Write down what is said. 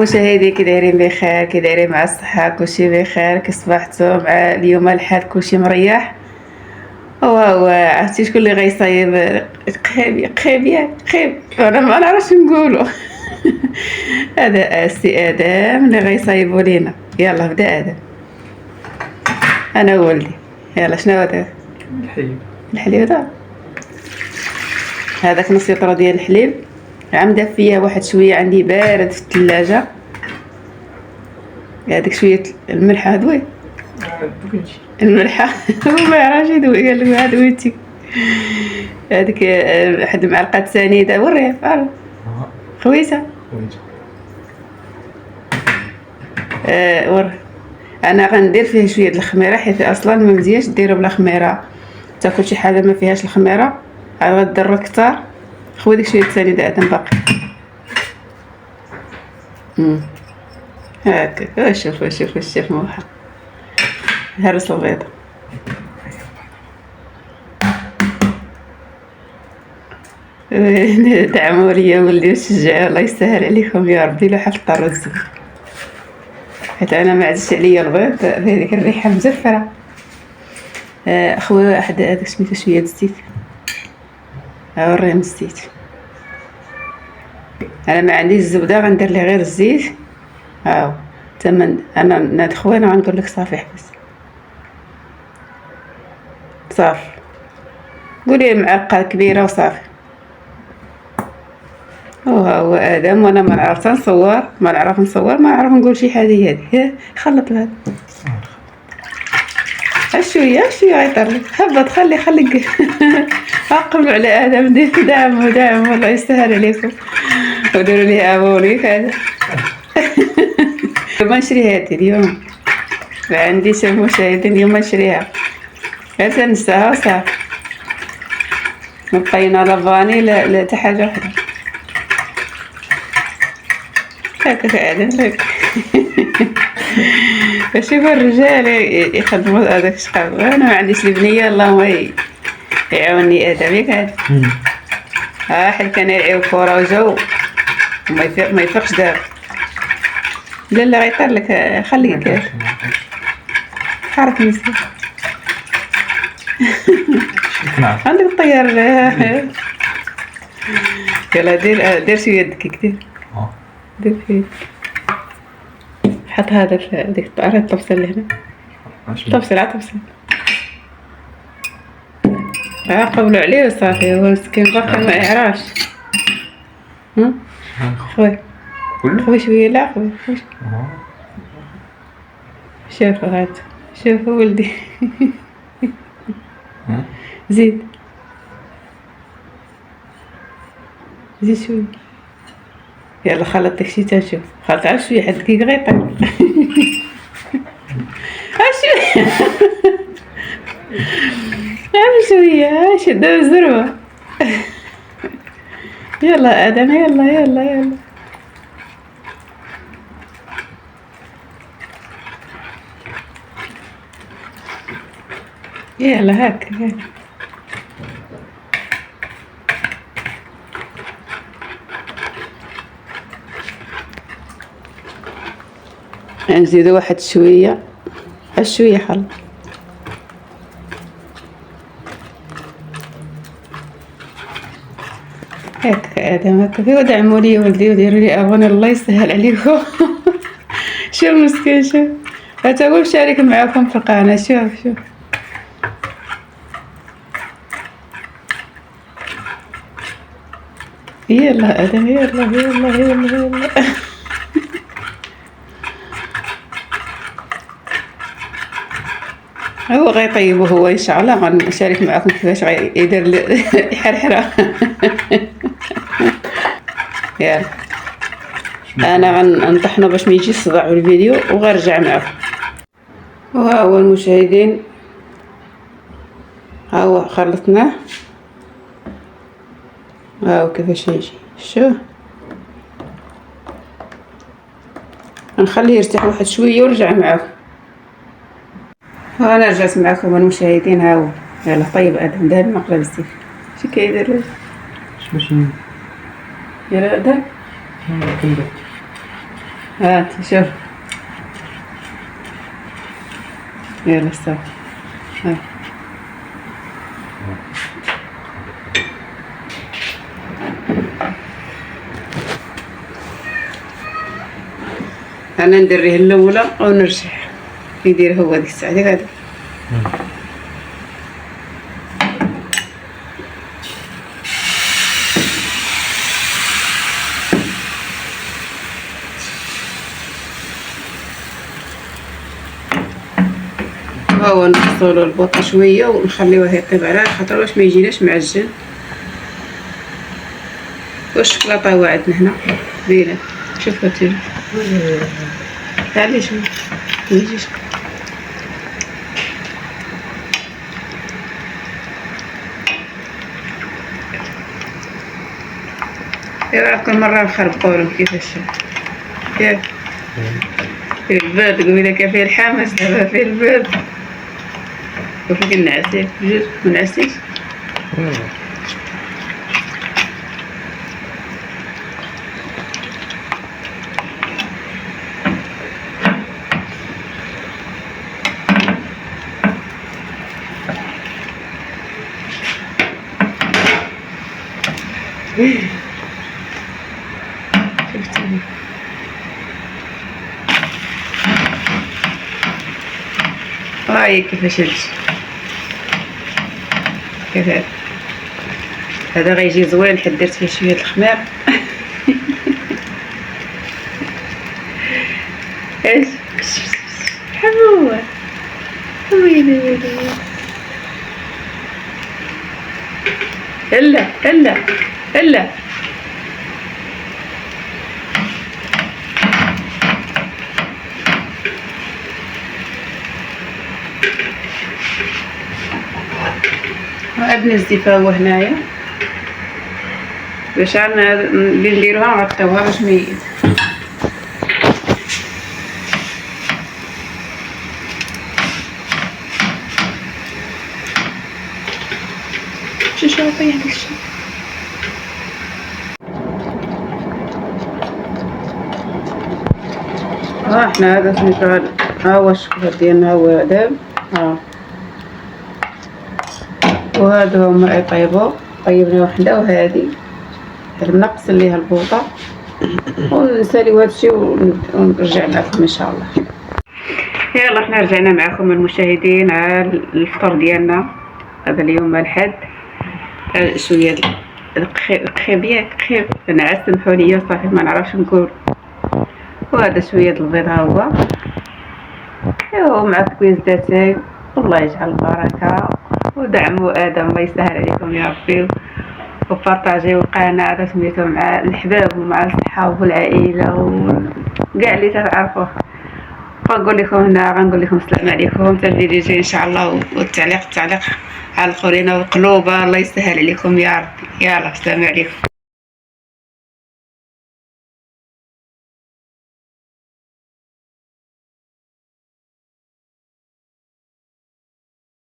مشاهدي كي دايرين بخير، كي دايرين مع الصحة كلشي بخير، كي صبحتوا مع اليوم الحال كلشي مريح. هو عرفتي شكون اللي غيصايب قخيب انا ما نعرفش نقولوا. هذا السي ادم اللي غيصايبوا لينا. يلا بدا ادم، انا ولدي. يلا شنو هذا؟ الحليب هذاك نص لتر ديال الحليب عامده فيا واحد شويه، عندي بارد في الثلاجه. هذاك شويه الملحه دوي الملحه هو ما يعرفش يدوي، قال له دويتي هذيك واحد معلقه سنيده وريه خويته ور. انا غندير فيه شويه الخميره حيت اصلا ما مزيانش ديرو بلا خميره، تاكل شي حاجه ما فيهاش الخميره غدير كثار. خوي ديك شويه سنيده ادم باقي هكا. شوف موحه هرس البيضه. دعموا لي ولدي وشجعوا، الله يسهل عليكم يا ربي. لو حفظت الرز حيت انا ما عزش عليا البيض بهذيك الريحه مزفره. اخويا واحد هذاك سميتو شويه الزيت، وريهم الزيت. انا ما عنديش الزبده غندير ليه غير الزيت. هاو تمن انا ناد خويا غنقول لك صافي حبس صافي، قولي معلقه كبيره وصافي. هو ادم وانا ما نعرف نصور، ما نعرف نقول شي حاجه. هذه خلط هذا شويه غيطر لك. هبط خليك عقبوا على ادم. دعموا والله يسهل عليكم وديروا لي ابوني. هذا ما نشري هذه اليوم، ما عنديش مشاهدين اليوم نشريها، غير تنساها وصافي. مبقينا لافاني لا حتى حاجه وحده هكا ادم. شوف الرجال يخدموا هذاك الشقاق، انا ما عنديش البنيه. اللهم يعاوني ادم ياك هذا حيت كان يلعب كره وجو ما يفيقش دابا. لا غيطير لك، خليك حرك مسكين عندك الطيار. يلا دير شويه دكيك، دير فيه. حط هذا في ديك الطبسه اللي هنا. طبسه قبلوا عليه وصافي. هو مسكين باقي ما يعرفش. خوي شويه. لا خوي شوفوا هذا، شوفوا ولدي. زيد شويه. يلا خلط داكشي تنشوف. خلط على شويه حد دقيقه غيطير. شويه شدوا الزروه. يلا ادم يلا يلا هاك. نزيدو واحد شويه خل. هاك ادم هاكا. ودعموا لي ولدي وديروا لي ابوني، الله يسهل عليكم. شوف مسكين، شوف حتى هو مشارك معاكم في القناه. شوف يلا ادم يلا. هو غيطيبو هو ان شاء الله. غنشارك معكم كيفاش غيدير الحرحره. يلا انا غنطحنو باش ما يجيش صداع الفيديو وغنرجع معكم. وها هو المشاهدين، ها هو خلطناه، ها هو كيفاش يجي. شوف نخليه يرتاح واحد شويه ورجع معكم. وانا رجعت معكم المشاهدين. ها هو يلا طيب ادم دابا مقلب الزيت. شي كيدير ماشي يلا دابا هات شوف. يلا استوى. ها. انا نديريه الاولى ونرجع يدير هو ديك الساعه ديك هذيك. هو نقصولو البوطه شويه ونخليوه يطيب على خاطر واش ما يجيناش معجن. والشوكولاطه هو عندنا هنا زينه. شوف هاتي تعالي شوف يجي ايوا كل مره نخربقولهم كيفاش ياك فيه البرد. قبيله كان فيه الحمص دابا فيه البرد وفيك النعاسين بجوج منعسيش. شفتي هاي كيفاش هادشي كيف هذا غيجي زوين. حيت درت فيه شويه الخمير. ايش حموه ويلي هلا هلا هلا. ابن الزفا هو هنايا باش عندنا اللي نديروها نغطيوها باش ميت. شو طيح داكشي. احنا هذا سميتو ها هو الشوكولات ديالنا هو داب. وهادو هما يطيبوا. طيبنا وحده وهادي نقص ليها البوطه ونساليو هادشي ونرجع معكم ان شاء الله. يلا حنا رجعنا معكم المشاهدين على الفطور ديالنا هذا اليوم الحد. شويه القخيبيات قخيب نعس سمحوا لي صافي ما نعرفش نقول. وهذا شويه البيض ها هو. ايوا مع كويس داتاي. والله يجعل البركه ودعموا ادم الله يسهل عليكم يا ربي. وبارطاجيو القناه سميتو مع الحباب ومع الصحاب والعائله وكاع اللي تعرفوه. غنقول لكم هنا غنقول لكم السلام عليكم حتى الفيديو جاي ان شاء الله. والتعليق على الاخرين وقلوبه الله يسهل عليكم يا ربي. يلا السلام عليكم.